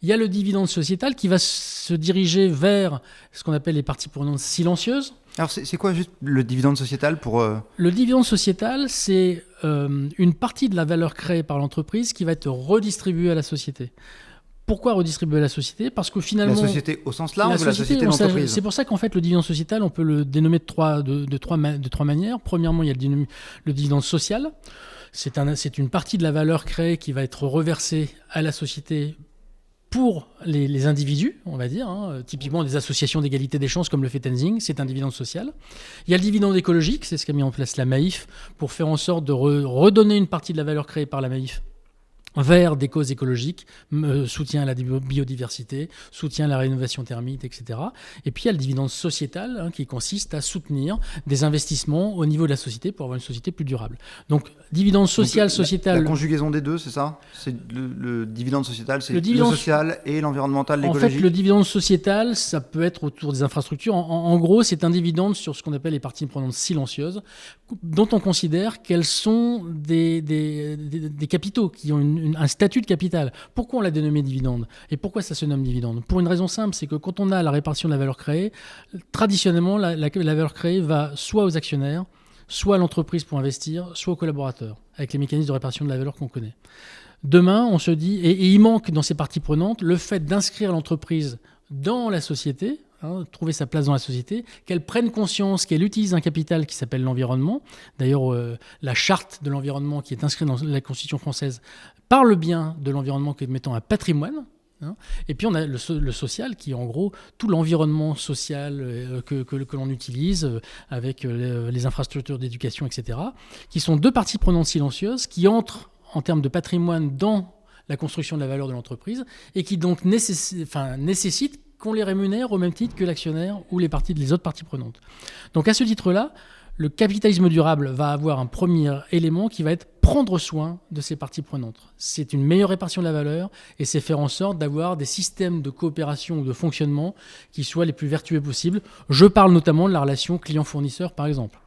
Il y a le dividende sociétal qui va se diriger vers ce qu'on appelle les parties prenantes silencieuses. Alors c'est quoi juste le dividende sociétal pour... Le dividende sociétal, c'est une partie de la valeur créée par l'entreprise qui va être redistribuée à la société. Pourquoi redistribuer à la société ? Parce que finalement... La société au sens large ou la société d'entreprise ? C'est pour ça qu'en fait, le dividende sociétal, on peut le dénommer de trois manières. Premièrement, il y a le dividende social. C'est une partie de la valeur créée qui va être reversée à la société pour les individus, on va dire, typiquement des associations d'égalité des chances comme le fait Tenzing, c'est un dividende social. Il y a le dividende écologique, c'est ce qu'a mis en place la Maïf, pour faire en sorte de redonner une partie de la valeur créée par la Maïf vers des causes écologiques, soutien à la biodiversité, soutien à la rénovation thermique, etc. Et puis il y a le dividende sociétal qui consiste à soutenir des investissements au niveau de la société pour avoir une société plus durable. Donc dividende social, sociétal... La conjugaison des deux, c'est ça ? C'est le dividende sociétal, c'est le social et l'environnemental, l'écologie ? En fait, le dividende sociétal, ça peut être autour des infrastructures. En gros, c'est un dividende sur ce qu'on appelle les parties prenantes silencieuses, dont on considère qu'elles sont des capitaux qui ont un statut de capital. Pourquoi on l'a dénommé dividende ? Et pourquoi ça se nomme dividende ? Pour une raison simple, c'est que quand on a la répartition de la valeur créée, traditionnellement, la valeur créée va soit aux actionnaires, soit à l'entreprise pour investir, soit aux collaborateurs, avec les mécanismes de répartition de la valeur qu'on connaît. Demain, on se dit, et il manque dans ces parties prenantes le fait d'inscrire l'entreprise dans la société, trouver sa place dans la société, qu'elle prenne conscience qu'elle utilise un capital qui s'appelle l'environnement. D'ailleurs, la charte de l'environnement qui est inscrite dans la Constitution française parle bien de l'environnement comme étant un patrimoine. Et puis on a le social qui est en gros tout l'environnement social que l'on utilise avec les infrastructures d'éducation, etc., qui sont deux parties prenantes silencieuses qui entrent en termes de patrimoine dans la construction de la valeur de l'entreprise et qui donc nécessitent qu'on les rémunère au même titre que l'actionnaire ou les autres parties prenantes. Donc à ce titre-là, le capitalisme durable va avoir un premier élément qui va être prendre soin de ces parties prenantes. C'est une meilleure répartition de la valeur et c'est faire en sorte d'avoir des systèmes de coopération ou de fonctionnement qui soient les plus vertueux possibles. Je parle notamment de la relation client-fournisseur, par exemple.